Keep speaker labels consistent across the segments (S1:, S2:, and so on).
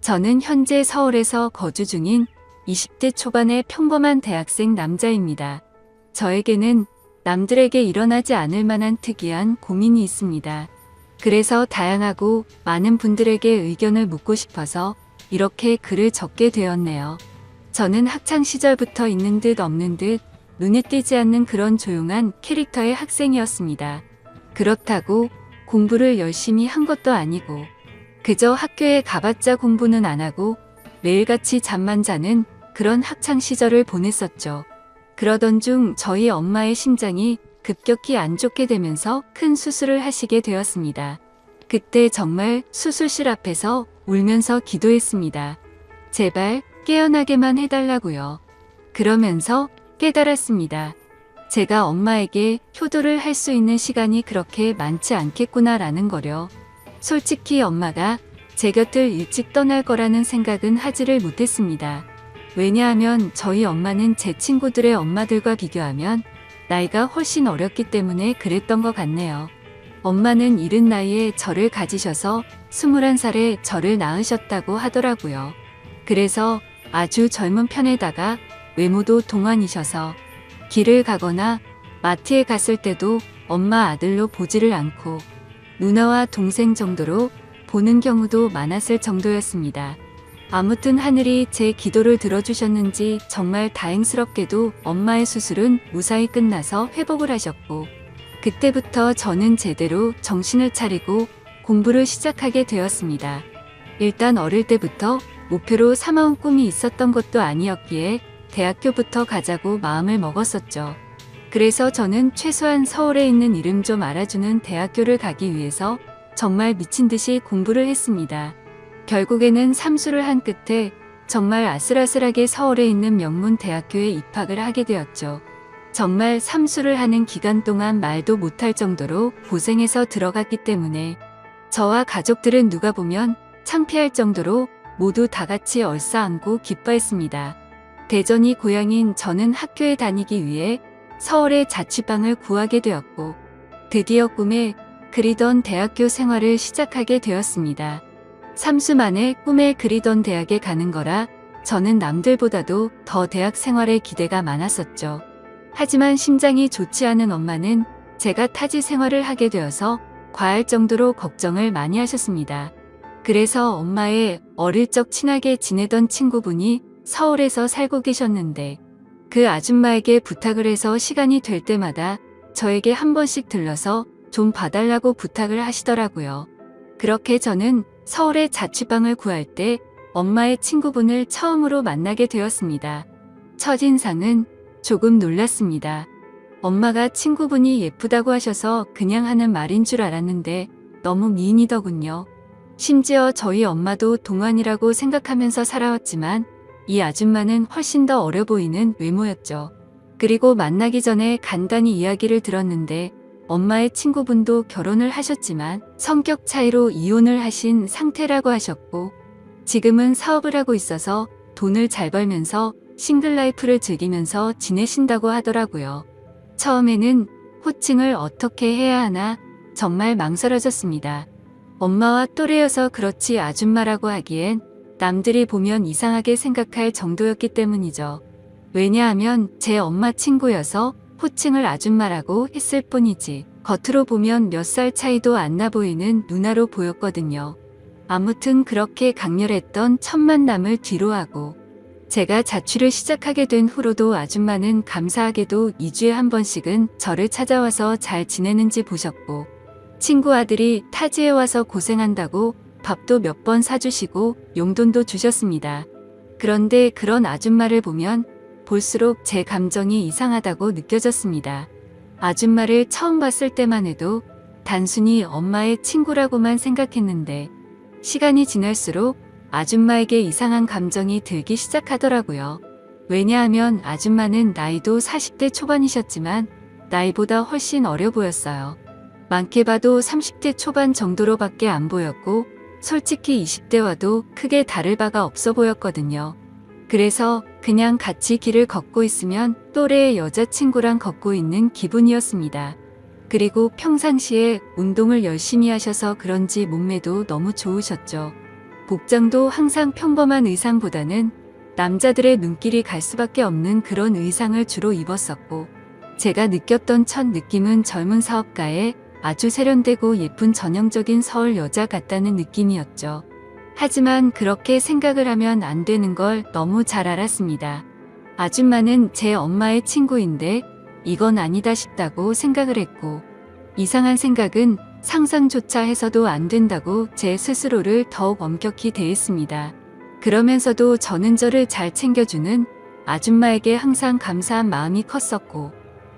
S1: 저는 현재 서울에서 거주 중인 20대 초반의 평범한 대학생 남자입니다. 저에게는 남들에게 일어나지 않을 만한 특이한 고민이 있습니다. 그래서 다양하고 많은 분들에게 의견을 묻고 싶어서 이렇게 글을 적게 되었네요. 저는 학창 시절부터 있는 듯 없는 듯 눈에 띄지 않는 그런 조용한 캐릭터의 학생이었습니다. 그렇다고 공부를 열심히 한 것도 아니고 그저 학교에 가봤자 공부는 안 하고 매일같이 잠만 자는 그런 학창 시절을 보냈었죠. 그러던 중 저희 엄마의 심장이 급격히 안 좋게 되면서 큰 수술을 하시게 되었습니다. 그때 정말 수술실 앞에서 울면서 기도했습니다. 제발 깨어나게만 해달라고요. 그러면서 깨달았습니다. 제가 엄마에게 효도를 할 수 있는 시간이 그렇게 많지 않겠구나라는 거려. 솔직히 엄마가 제 곁을 일찍 떠날 거라는 생각은 하지를 못했습니다. 왜냐하면 저희 엄마는 제 친구들의 엄마들과 비교하면 나이가 훨씬 어렸기 때문에 그랬던 것 같네요. 엄마는 이른 나이에 저를 가지셔서 21살에 저를 낳으셨다고 하더라고요. 그래서 아주 젊은 편에다가 외모도 동안이셔서 길을 가거나 마트에 갔을 때도 엄마 아들로 보지를 않고 누나와 동생 정도로 보는 경우도 많았을 정도였습니다. 아무튼 하늘이 제 기도를 들어주셨는지 정말 다행스럽게도 엄마의 수술은 무사히 끝나서 회복을 하셨고 그때부터 저는 제대로 정신을 차리고 공부를 시작하게 되었습니다. 일단 어릴 때부터 목표로 삼아온 꿈이 있었던 것도 아니었기에 대학교부터 가자고 마음을 먹었었죠. 그래서 저는 최소한 서울에 있는 이름 좀 알아주는 대학교를 가기 위해서 정말 미친 듯이 공부를 했습니다. 결국에는 삼수를 한 끝에 정말 아슬아슬하게 서울에 있는 명문 대학교에 입학을 하게 되었죠. 정말 삼수를 하는 기간 동안 말도 못할 정도로 고생해서 들어갔기 때문에 저와 가족들은 누가 보면 창피할 정도로 모두 다 같이 얼싸안고 기뻐했습니다. 대전이 고향인 저는 학교에 다니기 위해 서울에 자취방을 구하게 되었고 드디어 꿈에 그리던 대학교 생활을 시작하게 되었습니다. 삼수 만에 꿈에 그리던 대학에 가는 거라 저는 남들보다도 더 대학 생활에 기대가 많았었죠. 하지만 심장이 좋지 않은 엄마는 제가 타지 생활을 하게 되어서 과할 정도로 걱정을 많이 하셨습니다. 그래서 엄마의 어릴 적 친하게 지내던 친구분이 서울에서 살고 계셨는데 그 아줌마에게 부탁을 해서 시간이 될 때마다 저에게 한 번씩 들러서 좀 봐달라고 부탁을 하시더라고요. 그렇게 저는 서울에 자취방을 구할 때 엄마의 친구분을 처음으로 만나게 되었습니다. 첫인상은 조금 놀랐습니다. 엄마가 친구분이 예쁘다고 하셔서 그냥 하는 말인 줄 알았는데 너무 미인이더군요. 심지어 저희 엄마도 동안이라고 생각하면서 살아왔지만 이 아줌마는 훨씬 더 어려 보이는 외모였죠. 그리고 만나기 전에 간단히 이야기를 들었는데 엄마의 친구분도 결혼을 하셨지만 성격 차이로 이혼을 하신 상태라고 하셨고 지금은 사업을 하고 있어서 돈을 잘 벌면서 싱글 라이프를 즐기면서 지내신다고 하더라고요. 처음에는 호칭을 어떻게 해야 하나 정말 망설여졌습니다. 엄마와 또래여서 그렇지 아줌마라고 하기엔 남들이 보면 이상하게 생각할 정도였기 때문이죠. 왜냐하면 제 엄마 친구여서 호칭을 아줌마라고 했을 뿐이지 겉으로 보면 몇 살 차이도 안 나 보이는 누나로 보였거든요. 아무튼 그렇게 강렬했던 첫 만남을 뒤로하고 제가 자취를 시작하게 된 후로도 아줌마는 감사하게도 2주에 한 번씩은 저를 찾아와서 잘 지내는지 보셨고 친구 아들이 타지에 와서 고생한다고 밥도 몇 번 사주시고 용돈도 주셨습니다. 그런데 그런 아줌마를 보면 볼수록 제 감정이 이상하다고 느껴졌습니다. 아줌마를 처음 봤을 때만 해도 단순히 엄마의 친구라고만 생각했는데 시간이 지날수록 아줌마에게 이상한 감정이 들기 시작하더라고요. 왜냐하면 아줌마는 나이도 40대 초반이셨지만 나이보다 훨씬 어려 보였어요. 많게 봐도 30대 초반 정도로밖에 안 보였고 솔직히 20대와도 크게 다를 바가 없어 보였거든요. 그래서 그냥 같이 길을 걷고 있으면 또래의 여자친구랑 걷고 있는 기분이었습니다. 그리고 평상시에 운동을 열심히 하셔서 그런지 몸매도 너무 좋으셨죠. 복장도 항상 평범한 의상보다는 남자들의 눈길이 갈 수밖에 없는 그런 의상을 주로 입었었고, 제가 느꼈던 첫 느낌은 젊은 사업가의 아주 세련되고 예쁜 전형적인 서울 여자 같다는 느낌이었죠. 하지만 그렇게 생각을 하면 안 되는 걸 너무 잘 알았습니다. 아줌마는 제 엄마의 친구인데 이건 아니다 싶다고 생각을 했고, 이상한 생각은 상상조차 해서도 안 된다고 제 스스로를 더욱 엄격히 대했습니다. 그러면서도 저는 저를 잘 챙겨주는 아줌마에게 항상 감사한 마음이 컸었고,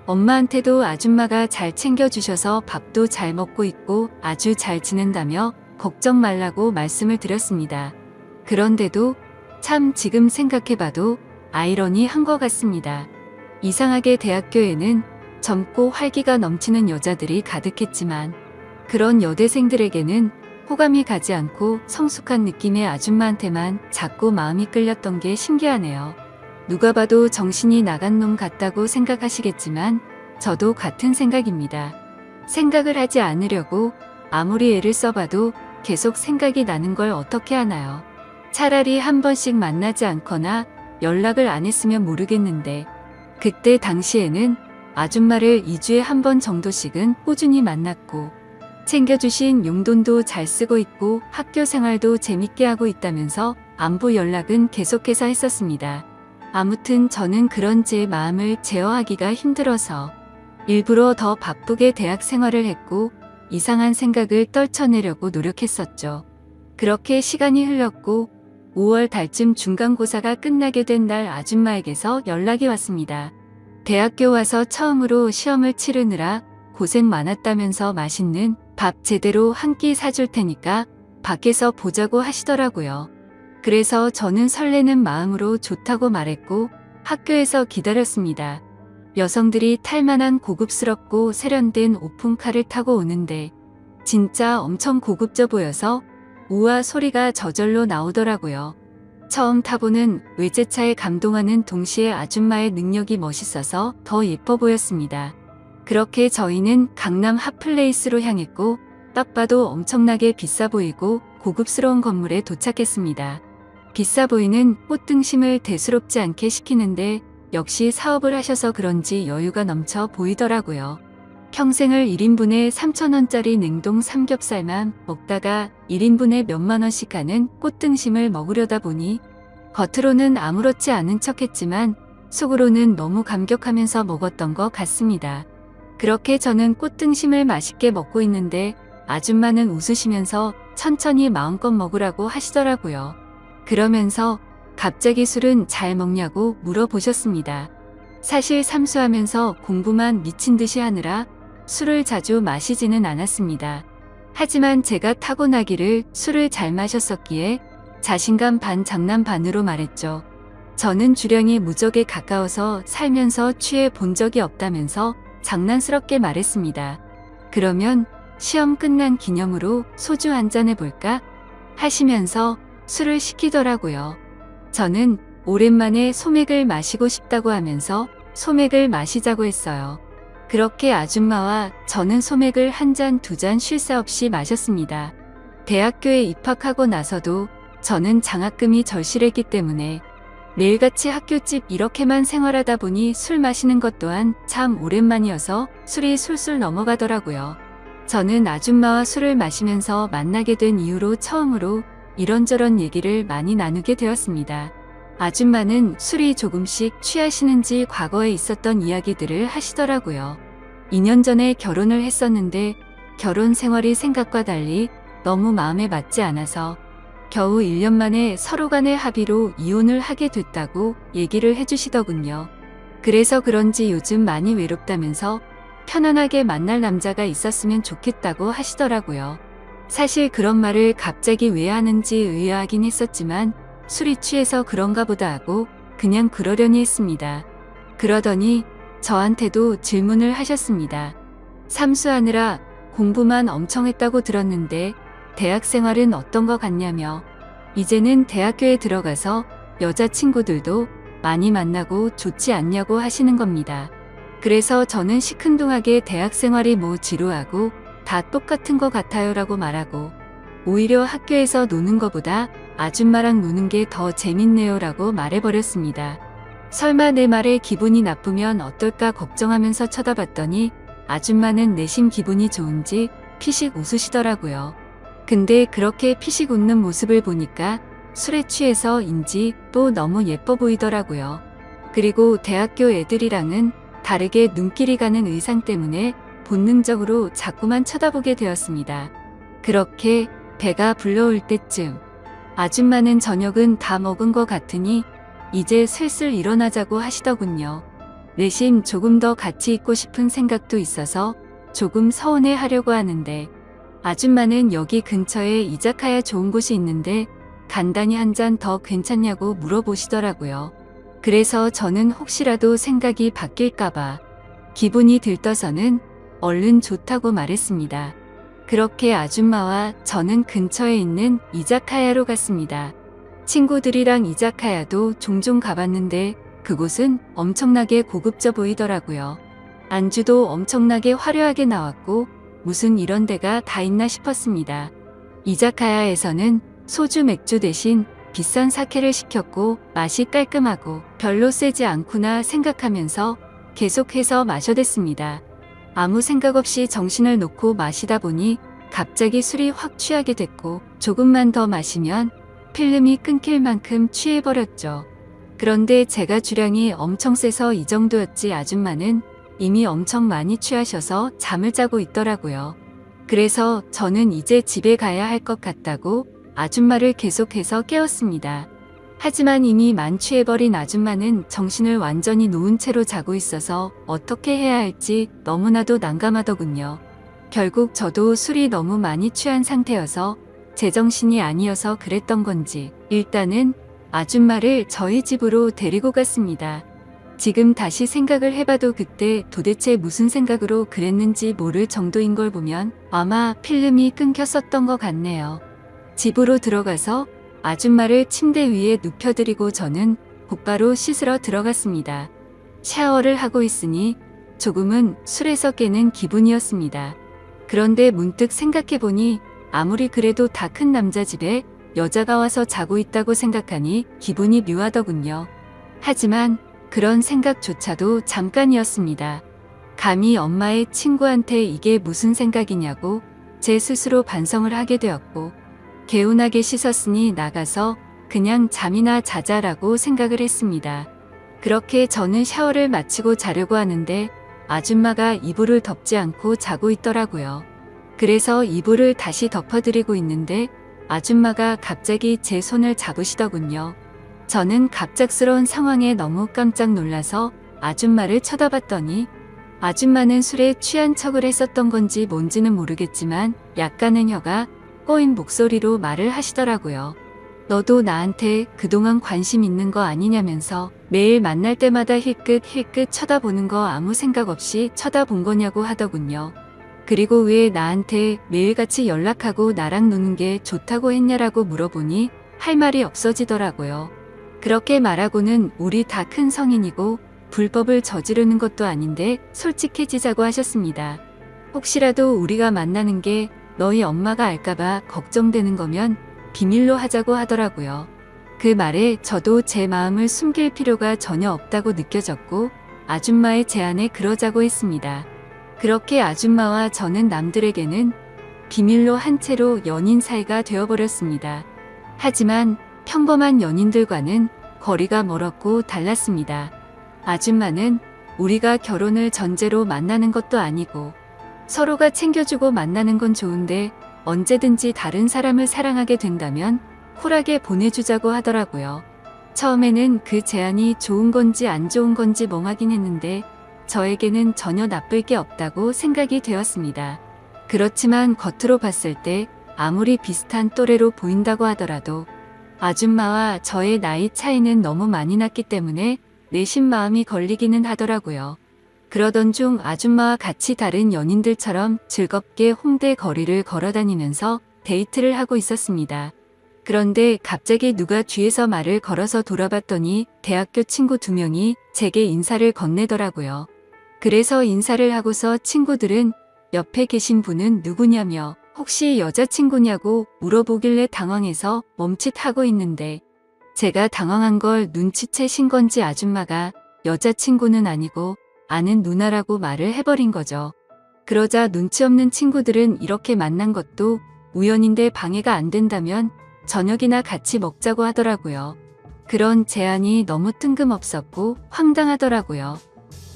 S1: 엄마한테도 아줌마가 잘 챙겨주셔서 밥도 잘 먹고 있고 아주 잘 지낸다며 걱정 말라고 말씀을 드렸습니다. 그런데도 참 지금 생각해봐도 아이러니한 것 같습니다. 이상하게 대학교에는 젊고 활기가 넘치는 여자들이 가득했지만 그런 여대생들에게는 호감이 가지 않고 성숙한 느낌의 아줌마한테만 자꾸 마음이 끌렸던 게 신기하네요. 누가 봐도 정신이 나간 놈 같다고 생각하시겠지만 저도 같은 생각입니다. 생각을 하지 않으려고 아무리 애를 써봐도 계속 생각이 나는 걸 어떻게 하나요? 차라리 한 번씩 만나지 않거나 연락을 안 했으면 모르겠는데, 그때 당시에는 아줌마를 2주에 한 번 정도씩은 꾸준히 만났고 챙겨주신 용돈도 잘 쓰고 있고 학교 생활도 재밌게 하고 있다면서 안부 연락은 계속해서 했었습니다. 아무튼 저는 그런 제 마음을 제어하기가 힘들어서 일부러 더 바쁘게 대학 생활을 했고 이상한 생각을 떨쳐내려고 노력했었죠. 그렇게 시간이 흘렀고 5월 달쯤 중간고사가 끝나게 된 날 아줌마에게서 연락이 왔습니다. 대학교 와서 처음으로 시험을 치르느라 고생 많았다면서 맛있는 밥 제대로 한 끼 사줄 테니까 밖에서 보자고 하시더라고요. 그래서 저는 설레는 마음으로 좋다고 말했고 학교에서 기다렸습니다. 여성들이 탈만한 고급스럽고 세련된 오픈카를 타고 오는데 진짜 엄청 고급져 보여서 우와 소리가 저절로 나오더라고요. 처음 타보는 외제차에 감동하는 동시에 아줌마의 능력이 멋있어서 더 예뻐 보였습니다. 그렇게 저희는 강남 핫플레이스로 향했고 딱 봐도 엄청나게 비싸 보이고 고급스러운 건물에 도착했습니다. 비싸 보이는 꽃등심을 대수롭지 않게 시키는데 역시 사업을 하셔서 그런지 여유가 넘쳐 보이더라고요. 평생을 1인분에 3,000원짜리 냉동 삼겹살만 먹다가 1인분에 몇만 원씩 하는 꽃등심을 먹으려다 보니 겉으로는 아무렇지 않은 척했지만 속으로는 너무 감격하면서 먹었던 것 같습니다. 그렇게 저는 꽃등심을 맛있게 먹고 있는데 아줌마는 웃으시면서 천천히 마음껏 먹으라고 하시더라고요. 그러면서 갑자기 술은 잘 먹냐고 물어보셨습니다. 사실 삼수하면서 공부만 미친 듯이 하느라 술을 자주 마시지는 않았습니다. 하지만 제가 타고나기를 술을 잘 마셨었기에 자신감 반 장난 반으로 말했죠. 저는 주량이 무적에 가까워서 살면서 취해 본 적이 없다면서 장난스럽게 말했습니다. 그러면 시험 끝난 기념으로 소주 한잔 해볼까? 하시면서 술을 시키더라고요. 저는 오랜만에 소맥을 마시고 싶다고 하면서 소맥을 마시자고 했어요. 그렇게 아줌마와 저는 소맥을 한 잔, 두 잔 쉴 새 없이 마셨습니다. 대학교에 입학하고 나서도 저는 장학금이 절실했기 때문에 매일같이 학교집 이렇게만 생활하다 보니 술 마시는 것 또한 참 오랜만이어서 술이 술술 넘어가더라고요. 저는 아줌마와 술을 마시면서 만나게 된 이후로 처음으로 이런저런 얘기를 많이 나누게 되었습니다. 아줌마는 술이 조금씩 취하시는지 과거에 있었던 이야기들을 하시더라고요. 2년 전에 결혼을 했었는데 결혼 생활이 생각과 달리 너무 마음에 맞지 않아서 겨우 1년 만에 서로 간의 합의로 이혼을 하게 됐다고 얘기를 해주시더군요. 그래서 그런지 요즘 많이 외롭다면서 편안하게 만날 남자가 있었으면 좋겠다고 하시더라고요. 사실 그런 말을 갑자기 왜 하는지 의아하긴 했었지만 술이 취해서 그런가 보다 하고 그냥 그러려니 했습니다. 그러더니 저한테도 질문을 하셨습니다. 삼수하느라 공부만 엄청 했다고 들었는데 대학 생활은 어떤 것 같냐며, 이제는 대학교에 들어가서 여자친구들도 많이 만나고 좋지 않냐고 하시는 겁니다. 그래서 저는 시큰둥하게 대학 생활이 뭐 지루하고 다 똑같은 것 같아요 라고 말하고, 오히려 학교에서 노는 것보다 아줌마랑 노는 게 더 재밌네요 라고 말해버렸습니다. 설마 내 말에 기분이 나쁘면 어떨까 걱정하면서 쳐다봤더니 아줌마는 내심 기분이 좋은지 피식 웃으시더라고요. 근데 그렇게 피식 웃는 모습을 보니까 술에 취해서인지 또 너무 예뻐 보이더라고요. 그리고 대학교 애들이랑은 다르게 눈길이 가는 의상 때문에 본능적으로 자꾸만 쳐다보게 되었습니다. 그렇게 배가 불러올 때쯤 아줌마는 저녁은 다 먹은 것 같으니 이제 슬슬 일어나자고 하시더군요. 내심 조금 더 같이 있고 싶은 생각도 있어서 조금 서운해 하려고 하는데 아줌마는 여기 근처에 이자카야 좋은 곳이 있는데 간단히 한 잔 더 괜찮냐고 물어보시더라고요. 그래서 저는 혹시라도 생각이 바뀔까봐 기분이 들떠서는 얼른 좋다고 말했습니다. 그렇게 아줌마와 저는 근처에 있는 이자카야로 갔습니다. 친구들이랑 이자카야도 종종 가봤는데 그곳은 엄청나게 고급져 보이더라고요. 안주도 엄청나게 화려하게 나왔고 무슨 이런 데가 다 있나 싶었습니다. 이자카야에서는 소주 맥주 대신 비싼 사케를 시켰고 맛이 깔끔하고 별로 세지 않구나 생각하면서 계속해서 마셔댔습니다. 아무 생각 없이 정신을 놓고 마시다 보니 갑자기 술이 확 취하게 됐고 조금만 더 마시면 필름이 끊길 만큼 취해버렸죠. 그런데 제가 주량이 엄청 세서 이 정도였지 아줌마는 이미 엄청 많이 취하셔서 잠을 자고 있더라고요. 그래서 저는 이제 집에 가야 할 것 같다고 아줌마를 계속해서 깨웠습니다. 하지만 이미 만취해버린 아줌마는 정신을 완전히 놓은 채로 자고 있어서 어떻게 해야 할지 너무나도 난감하더군요. 결국 저도 술이 너무 많이 취한 상태여서 제정신이 아니어서 그랬던 건지 일단은 아줌마를 저희 집으로 데리고 갔습니다. 지금 다시 생각을 해봐도 그때 도대체 무슨 생각으로 그랬는지 모를 정도인 걸 보면 아마 필름이 끊겼었던 것 같네요. 집으로 들어가서 아줌마를 침대 위에 눕혀드리고 저는 곧바로 씻으러 들어갔습니다. 샤워를 하고 있으니 조금은 술에서 깨는 기분이었습니다. 그런데 문득 생각해보니 아무리 그래도 다 큰 남자 집에 여자가 와서 자고 있다고 생각하니 기분이 묘하더군요. 하지만 그런 생각조차도 잠깐이었습니다. 감히 엄마의 친구한테 이게 무슨 생각이냐고 제 스스로 반성을 하게 되었고 개운하게 씻었으니 나가서 그냥 잠이나 자자라고 생각을 했습니다. 그렇게 저는 샤워를 마치고 자려고 하는데 아줌마가 이불을 덮지 않고 자고 있더라고요. 그래서 이불을 다시 덮어드리고 있는데 아줌마가 갑자기 제 손을 잡으시더군요. 저는 갑작스러운 상황에 너무 깜짝 놀라서 아줌마를 쳐다봤더니 아줌마는 술에 취한 척을 했었던 건지 뭔지는 모르겠지만 약간은 혀가 꼬인 목소리로 말을 하시더라고요. 너도 나한테 그동안 관심 있는 거 아니냐면서 매일 만날 때마다 힐끗 쳐다보는 거 아무 생각 없이 쳐다본 거냐고 하더군요. 그리고 왜 나한테 매일같이 연락하고 나랑 노는 게 좋다고 했냐라고 물어보니 할 말이 없어지더라고요. 그렇게 말하고는 우리 다 큰 성인이고 불법을 저지르는 것도 아닌데 솔직해지자고 하셨습니다. 혹시라도 우리가 만나는 게 너희 엄마가 알까봐 걱정되는 거면 비밀로 하자고 하더라고요. 그 말에 저도 제 마음을 숨길 필요가 전혀 없다고 느껴졌고 아줌마의 제안에 그러자고 했습니다. 그렇게 아줌마와 저는 남들에게는 비밀로 한 채로 연인 사이가 되어버렸습니다. 하지만 평범한 연인들과는 거리가 멀었고 달랐습니다. 아줌마는 우리가 결혼을 전제로 만나는 것도 아니고 서로가 챙겨주고 만나는 건 좋은데 언제든지 다른 사람을 사랑하게 된다면 쿨하게 보내주자고 하더라고요. 처음에는 그 제안이 좋은 건지 안 좋은 건지 멍하긴 했는데 저에게는 전혀 나쁠 게 없다고 생각이 되었습니다. 그렇지만 겉으로 봤을 때 아무리 비슷한 또래로 보인다고 하더라도 아줌마와 저의 나이 차이는 너무 많이 났기 때문에 내심 마음이 걸리기는 하더라고요. 그러던 중 아줌마와 같이 다른 연인들처럼 즐겁게 홍대 거리를 걸어다니면서 데이트를 하고 있었습니다. 그런데 갑자기 누가 뒤에서 말을 걸어서 돌아봤더니 대학교 친구 2명이 제게 인사를 건네더라고요. 그래서 인사를 하고서 친구들은 옆에 계신 분은 누구냐며 혹시 여자친구냐고 물어보길래 당황해서 멈칫하고 있는데 제가 당황한 걸 눈치채신 건지 아줌마가 여자친구는 아니고 아는 누나라고 말을 해버린 거죠. 그러자 눈치 없는 친구들은 이렇게 만난 것도 우연인데 방해가 안 된다면 저녁이나 같이 먹자고 하더라고요. 그런 제안이 너무 뜬금없었고 황당하더라고요.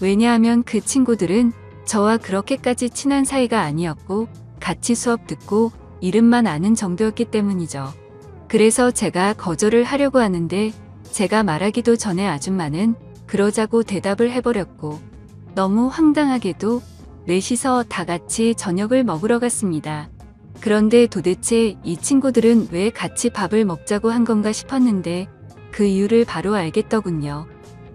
S1: 왜냐하면 그 친구들은 저와 그렇게까지 친한 사이가 아니었고 같이 수업 듣고 이름만 아는 정도였기 때문이죠. 그래서 제가 거절을 하려고 하는데 제가 말하기도 전에 아줌마는 그러자고 대답을 해버렸고 너무 황당하게도 넷이서 다 같이 저녁을 먹으러 갔습니다. 그런데 도대체 이 친구들은 왜 같이 밥을 먹자고 한 건가 싶었는데 그 이유를 바로 알겠더군요.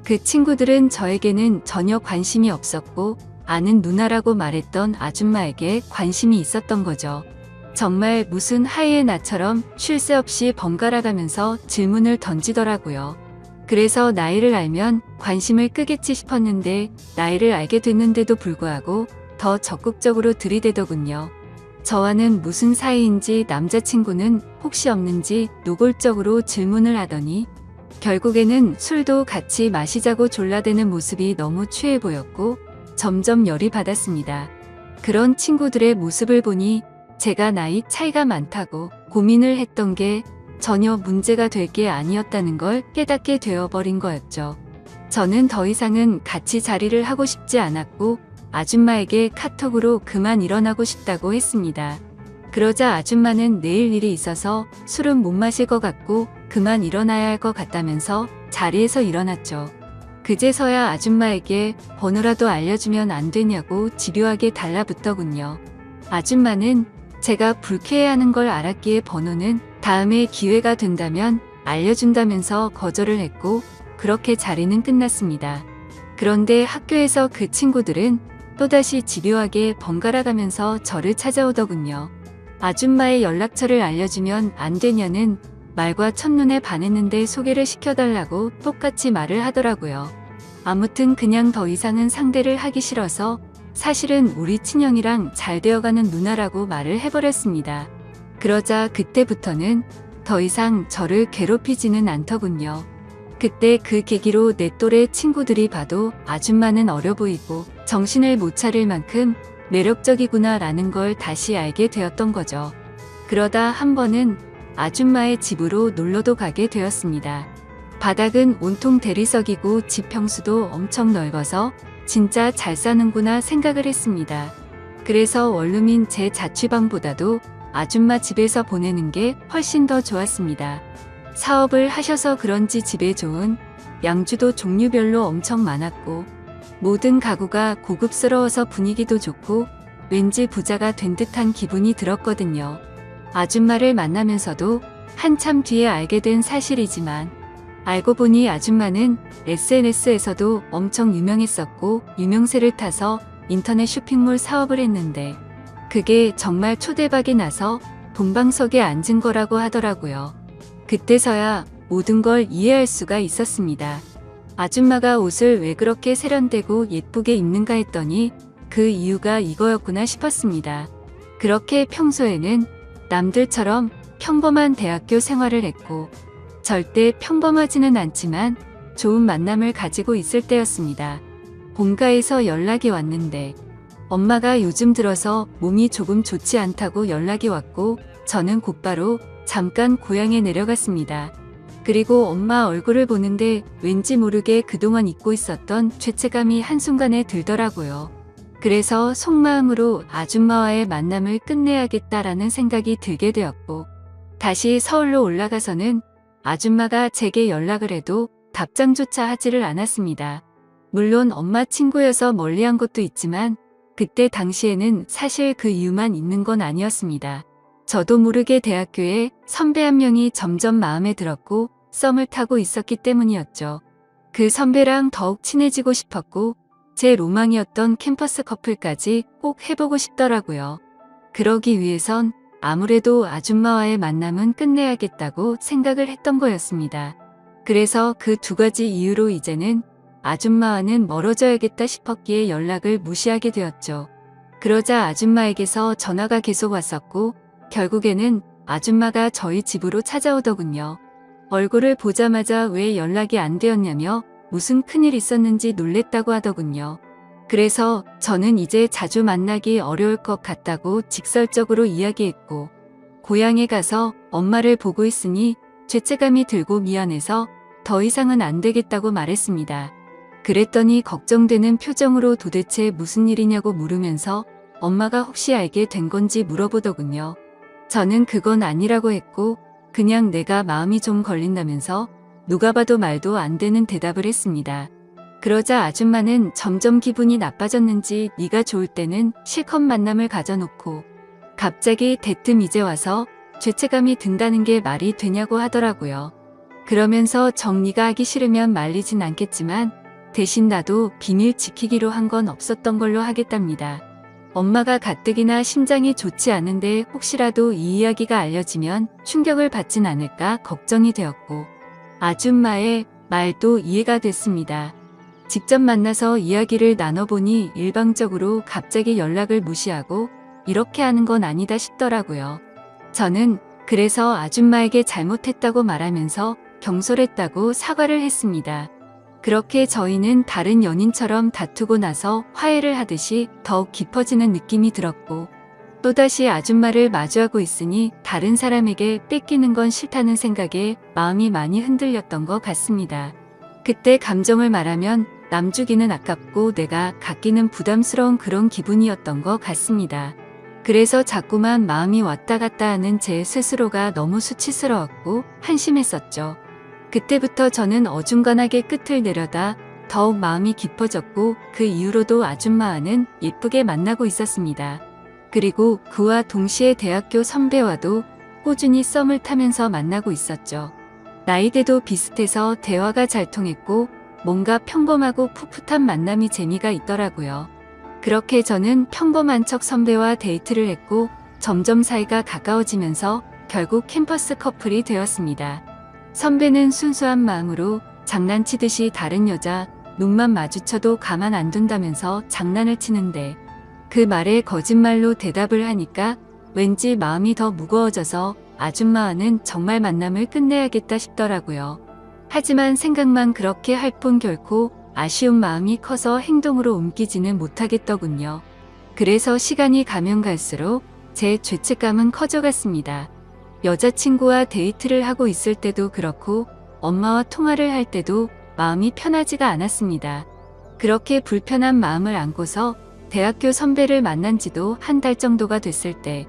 S1: 그 친구들은 저에게는 전혀 관심이 없었고 아는 누나라고 말했던 아줌마에게 관심이 있었던 거죠. 정말 무슨 하이에나처럼 쉴 새 없이 번갈아 가면서 질문을 던지더라고요. 그래서 나이를 알면 관심을 끄겠지 싶었는데 나이를 알게 됐는데도 불구하고 더 적극적으로 들이대더군요. 저와는 무슨 사이인지 남자친구는 혹시 없는지 노골적으로 질문을 하더니 결국에는 술도 같이 마시자고 졸라대는 모습이 너무 취해 보였고 점점 열이 받았습니다. 그런 친구들의 모습을 보니 제가 나이 차이가 많다고 고민을 했던 게 전혀 문제가 될 게 아니었다는 걸 깨닫게 되어버린 거였죠. 저는 더 이상은 같이 자리를 하고 싶지 않았고 아줌마에게 카톡으로 그만 일어나고 싶다고 했습니다. 그러자 아줌마는 내일 일이 있어서 술은 못 마실 것 같고 그만 일어나야 할 것 같다면서 자리에서 일어났죠. 그제서야 아줌마에게 번호라도 알려주면 안 되냐고 집요하게 달라붙더군요. 아줌마는 제가 불쾌해하는 걸 알았기에 번호는 다음에 기회가 된다면 알려준다면서 거절을 했고 그렇게 자리는 끝났습니다. 그런데 학교에서 그 친구들은 또다시 집요하게 번갈아 가면서 저를 찾아오더군요. 아줌마의 연락처를 알려주면 안 되냐는 말과 첫눈에 반했는데 소개를 시켜달라고 똑같이 말을 하더라고요. 아무튼 그냥 더 이상은 상대를 하기 싫어서 사실은 우리 친형이랑 잘 되어가는 누나라고 말을 해버렸습니다. 그러자 그때부터는 더 이상 저를 괴롭히지는 않더군요. 그때 그 계기로 내 또래 친구들이 봐도 아줌마는 어려 보이고 정신을 못 차릴 만큼 매력적이구나 라는 걸 다시 알게 되었던 거죠. 그러다 한 번은 아줌마의 집으로 놀러도 가게 되었습니다. 바닥은 온통 대리석이고 집 평수도 엄청 넓어서 진짜 잘 사는구나 생각을 했습니다. 그래서 원룸인 제 자취방보다도 아줌마 집에서 보내는 게 훨씬 더 좋았습니다. 사업을 하셔서 그런지 집에 좋은 양주도 종류별로 엄청 많았고 모든 가구가 고급스러워서 분위기도 좋고 왠지 부자가 된 듯한 기분이 들었거든요. 아줌마를 만나면서도 한참 뒤에 알게 된 사실이지만 알고 보니 아줌마는 SNS에서도 엄청 유명했었고 유명세를 타서 인터넷 쇼핑몰 사업을 했는데 그게 정말 초대박이 나서 본방석에 앉은 거라고 하더라고요. 그때서야 모든 걸 이해할 수가 있었습니다. 아줌마가 옷을 왜 그렇게 세련되고 예쁘게 입는가 했더니 그 이유가 이거였구나 싶었습니다. 그렇게 평소에는 남들처럼 평범한 대학교 생활을 했고 절대 평범하지는 않지만 좋은 만남을 가지고 있을 때였습니다. 본가에서 연락이 왔는데 엄마가 요즘 들어서 몸이 조금 좋지 않다고 연락이 왔고 저는 곧바로 잠깐 고향에 내려갔습니다. 그리고 엄마 얼굴을 보는데 왠지 모르게 그동안 잊고 있었던 죄책감이 한순간에 들더라고요. 그래서 속마음으로 아줌마와의 만남을 끝내야겠다라는 생각이 들게 되었고 다시 서울로 올라가서는 아줌마가 제게 연락을 해도 답장조차 하지를 않았습니다. 물론 엄마 친구여서 멀리한 것도 있지만 그때 당시에는 사실 그 이유만 있는 건 아니었습니다. 저도 모르게 대학교에 선배 한 명이 점점 마음에 들었고 썸을 타고 있었기 때문이었죠. 그 선배랑 더욱 친해지고 싶었고 제 로망이었던 캠퍼스 커플까지 꼭 해보고 싶더라고요. 그러기 위해선 아무래도 아줌마와의 만남은 끝내야겠다고 생각을 했던 거였습니다. 그래서 그 두 가지 이유로 이제는 아줌마와는 멀어져야겠다 싶었기에 연락을 무시하게 되었죠. 그러자 아줌마에게서 전화가 계속 왔었고 결국에는 아줌마가 저희 집으로 찾아오더군요. 얼굴을 보자마자 왜 연락이 안 되었냐며 무슨 큰일 있었는지 놀랬다고 하더군요. 그래서 저는 이제 자주 만나기 어려울 것 같다고 직설적으로 이야기했고 고향에 가서 엄마를 보고 있으니 죄책감이 들고 미안해서 더 이상은 안 되겠다고 말했습니다. 그랬더니 걱정되는 표정으로 도대체 무슨 일이냐고 물으면서 엄마가 혹시 알게 된 건지 물어보더군요. 저는 그건 아니라고 했고 그냥 내가 마음이 좀 걸린다면서 누가 봐도 말도 안 되는 대답을 했습니다. 그러자 아줌마는 점점 기분이 나빠졌는지 네가 좋을 때는 실컷 만남을 가져놓고 갑자기 대뜸 이제 와서 죄책감이 든다는 게 말이 되냐고 하더라고요. 그러면서 정리가 하기 싫으면 말리진 않겠지만 대신 나도 비밀 지키기로 한 건 없었던 걸로 하겠답니다. 엄마가 가뜩이나 심장이 좋지 않은데 혹시라도 이 이야기가 알려지면 충격을 받진 않을까 걱정이 되었고 아줌마의 말도 이해가 됐습니다. 직접 만나서 이야기를 나눠보니 일방적으로 갑자기 연락을 무시하고 이렇게 하는 건 아니다 싶더라고요. 저는 그래서 아줌마에게 잘못했다고 말하면서 경솔했다고 사과를 했습니다. 그렇게 저희는 다른 연인처럼 다투고 나서 화해를 하듯이 더욱 깊어지는 느낌이 들었고 또다시 아줌마를 마주하고 있으니 다른 사람에게 뺏기는 건 싫다는 생각에 마음이 많이 흔들렸던 것 같습니다. 그때 감정을 말하면 남주기는 아깝고 내가 갖기는 부담스러운 그런 기분이었던 것 같습니다. 그래서 자꾸만 마음이 왔다 갔다 하는 제 스스로가 너무 수치스러웠고 한심했었죠. 그때부터 저는 어중간하게 끝을 내려다 더욱 마음이 깊어졌고 그 이후로도 아줌마와는 예쁘게 만나고 있었습니다. 그리고 그와 동시에 대학교 선배와도 꾸준히 썸을 타면서 만나고 있었죠. 나이대도 비슷해서 대화가 잘 통했고 뭔가 평범하고 풋풋한 만남이 재미가 있더라고요. 그렇게 저는 평범한 척 선배와 데이트를 했고 점점 사이가 가까워지면서 결국 캠퍼스 커플이 되었습니다. 선배는 순수한 마음으로 장난치듯이 다른 여자 눈만 마주쳐도 가만 안 둔다면서 장난을 치는데 그 말에 거짓말로 대답을 하니까 왠지 마음이 더 무거워져서 아줌마와는 정말 만남을 끝내야겠다 싶더라고요. 하지만 생각만 그렇게 할 뿐 결코 아쉬운 마음이 커서 행동으로 옮기지는 못하겠더군요. 그래서 시간이 가면 갈수록 제 죄책감은 커져갔습니다. 여자친구와 데이트를 하고 있을 때도 그렇고 엄마와 통화를 할 때도 마음이 편하지가 않았습니다. 그렇게 불편한 마음을 안고서 대학교 선배를 만난 지도 한 달 정도가 됐을 때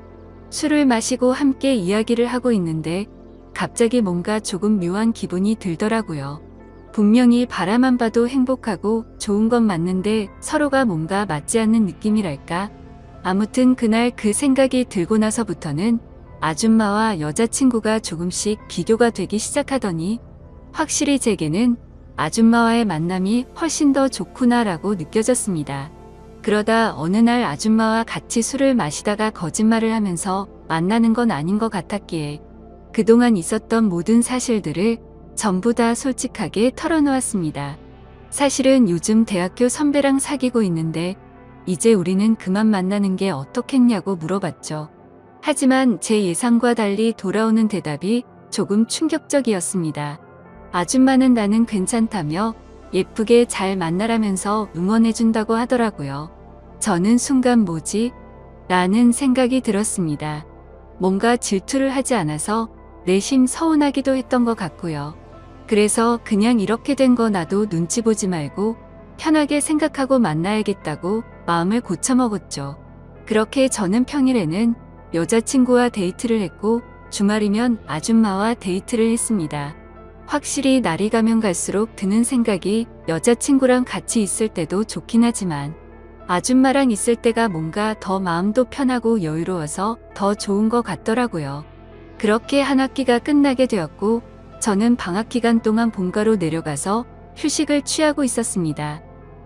S1: 술을 마시고 함께 이야기를 하고 있는데 갑자기 뭔가 조금 묘한 기분이 들더라고요. 분명히 바라만 봐도 행복하고 좋은 건 맞는데 서로가 뭔가 맞지 않는 느낌이랄까? 아무튼 그날 그 생각이 들고 나서부터는 아줌마와 여자친구가 조금씩 비교가 되기 시작하더니 확실히 제게는 아줌마와의 만남이 훨씬 더 좋구나라고 느껴졌습니다. 그러다 어느 날 아줌마와 같이 술을 마시다가 거짓말을 하면서 만나는 건 아닌 것 같았기에 그동안 있었던 모든 사실들을 전부 다 솔직하게 털어놓았습니다. 사실은 요즘 대학교 선배랑 사귀고 있는데 이제 우리는 그만 만나는 게 어떻겠냐고 물어봤죠. 하지만 제 예상과 달리 돌아오는 대답이 조금 충격적이었습니다. 아줌마는 나는 괜찮다며 예쁘게 잘 만나라면서 응원해준다고 하더라고요. 저는 순간 뭐지? 라는 생각이 들었습니다. 뭔가 질투를 하지 않아서 내심 서운하기도 했던 것 같고요. 그래서 그냥 이렇게 된 거 나도 눈치 보지 말고 편하게 생각하고 만나야겠다고 마음을 고쳐먹었죠. 그렇게 저는 평일에는 여자친구와 데이트를 했고 주말이면 아줌마와 데이트를 했습니다. 확실히 날이 가면 갈수록 드는 생각이 여자친구랑 같이 있을 때도 좋긴 하지만 아줌마랑 있을 때가 뭔가 더 마음도 편하고 여유로워서 더 좋은 것 같더라고요. 그렇게 한 학기가 끝나게 되었고 저는 방학 기간 동안 본가로 내려가서 휴식을 취하고 있었습니다.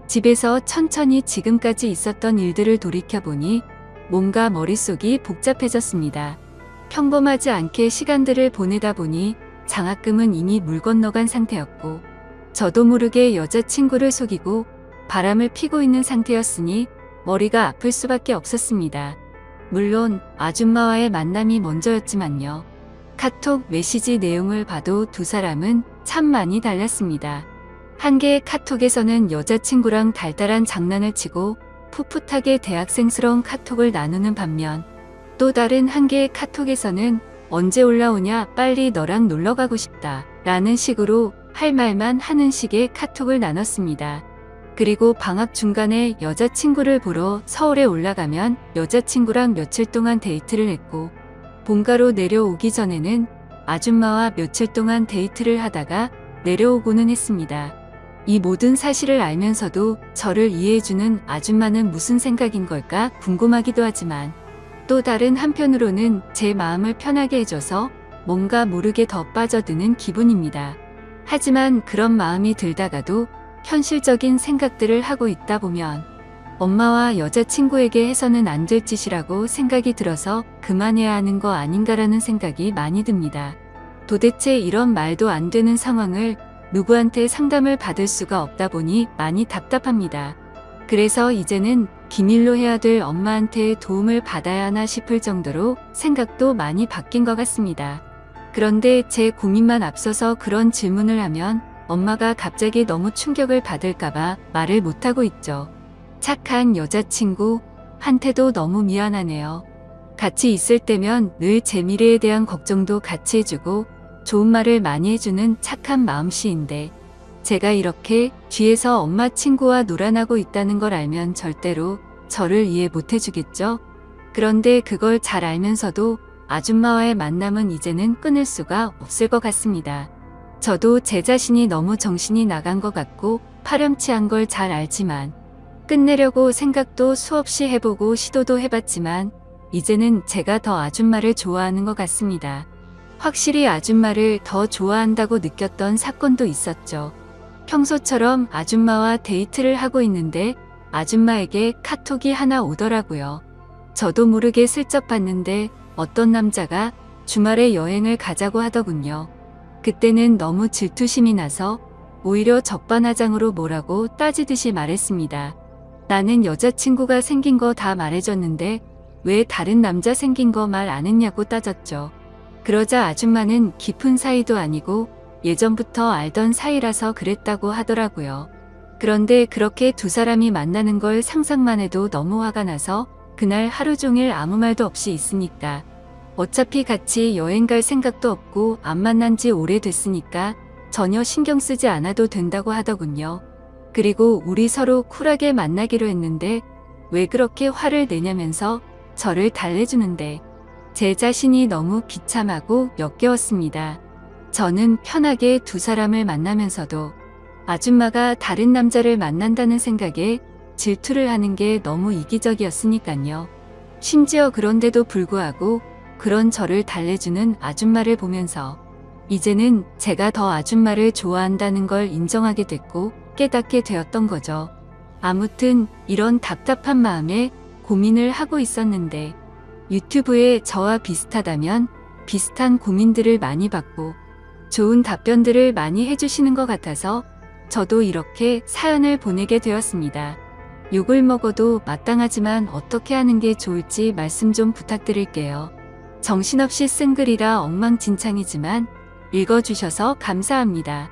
S1: 집에서 천천히 지금까지 있었던 일들을 돌이켜보니 뭔가 머릿속이 복잡해졌습니다. 평범하지 않게 시간들을 보내다 보니 장학금은 이미 물 건너간 상태였고 저도 모르게 여자친구를 속이고 바람을 피고 있는 상태였으니 머리가 아플 수밖에 없었습니다. 물론 아줌마와의 만남이 먼저였지만요. 카톡 메시지 내용을 봐도 두 사람은 참 많이 달랐습니다. 한 개의 카톡에서는 여자친구랑 달달한 장난을 치고 풋풋하게 대학생스러운 카톡을 나누는 반면, 또 다른 한 개의 카톡에서는 언제 올라오냐, 빨리 너랑 놀러 가고 싶다 라는 식으로 할 말만 하는 식의 카톡을 나눴습니다. 그리고 방학 중간에 여자친구를 보러 서울에 올라가면 여자친구랑 며칠 동안 데이트를 했고, 본가로 내려오기 전에는 아줌마와 며칠 동안 데이트를 하다가 내려오고는 했습니다. 이 모든 사실을 알면서도 저를 이해해주는 아줌마는 무슨 생각인 걸까 궁금하기도 하지만, 또 다른 한편으로는 제 마음을 편하게 해줘서 뭔가 모르게 더 빠져드는 기분입니다. 하지만 그런 마음이 들다가도 현실적인 생각들을 하고 있다 보면 엄마와 여자친구에게 해서는 안 될 짓이라고 생각이 들어서 그만해야 하는 거 아닌가라는 생각이 많이 듭니다. 도대체 이런 말도 안 되는 상황을 누구한테 상담을 받을 수가 없다 보니 많이 답답합니다. 그래서 이제는 기밀로 해야 될 엄마한테 도움을 받아야 하나 싶을 정도로 생각도 많이 바뀐 것 같습니다. 그런데 제 고민만 앞서서 그런 질문을 하면 엄마가 갑자기 너무 충격을 받을까봐 말을 못하고 있죠. 착한 여자친구한테도 너무 미안하네요. 같이 있을 때면 늘 제 미래에 대한 걱정도 같이 해주고 좋은 말을 많이 해주는 착한 마음씨인데, 제가 이렇게 뒤에서 엄마 친구와 놀아나고 있다는 걸 알면 절대로 저를 이해 못 해주겠죠? 그런데 그걸 잘 알면서도 아줌마와의 만남은 이제는 끊을 수가 없을 것 같습니다. 저도 제 자신이 너무 정신이 나간 것 같고 파렴치한 걸 잘 알지만, 끝내려고 생각도 수없이 해보고 시도도 해봤지만 이제는 제가 더 아줌마를 좋아하는 것 같습니다. 확실히 아줌마를 더 좋아한다고 느꼈던 사건도 있었죠. 평소처럼 아줌마와 데이트를 하고 있는데 아줌마에게 카톡이 하나 오더라고요. 저도 모르게 슬쩍 봤는데 어떤 남자가 주말에 여행을 가자고 하더군요. 그때는 너무 질투심이 나서 오히려 적반하장으로 뭐라고 따지듯이 말했습니다. 나는 여자친구가 생긴 거 다 말해줬는데 왜 다른 남자 생긴 거 말 안 했냐고 따졌죠. 그러자 아줌마는 깊은 사이도 아니고 예전부터 알던 사이라서 그랬다고 하더라고요. 그런데 그렇게 두 사람이 만나는 걸 상상만 해도 너무 화가 나서 그날 하루 종일 아무 말도 없이 있으니까, 어차피 같이 여행 갈 생각도 없고 안 만난 지 오래됐으니까 전혀 신경 쓰지 않아도 된다고 하더군요. 그리고 우리 서로 쿨하게 만나기로 했는데 왜 그렇게 화를 내냐면서 저를 달래주는데, 제 자신이 너무 비참하고 역겨웠습니다. 저는 편하게 두 사람을 만나면서도 아줌마가 다른 남자를 만난다는 생각에 질투를 하는 게 너무 이기적이었으니까요. 심지어 그런데도 불구하고 그런 저를 달래주는 아줌마를 보면서 이제는 제가 더 아줌마를 좋아한다는 걸 인정하게 됐고 깨닫게 되었던 거죠. 아무튼 이런 답답한 마음에 고민을 하고 있었는데, 유튜브에 저와 비슷하다면 비슷한 고민들을 많이 받고 좋은 답변들을 많이 해주시는 것 같아서 저도 이렇게 사연을 보내게 되었습니다. 욕을 먹어도 마땅하지만 어떻게 하는 게 좋을지 말씀 좀 부탁드릴게요. 정신없이 쓴 글이라 엉망진창이지만 읽어주셔서 감사합니다.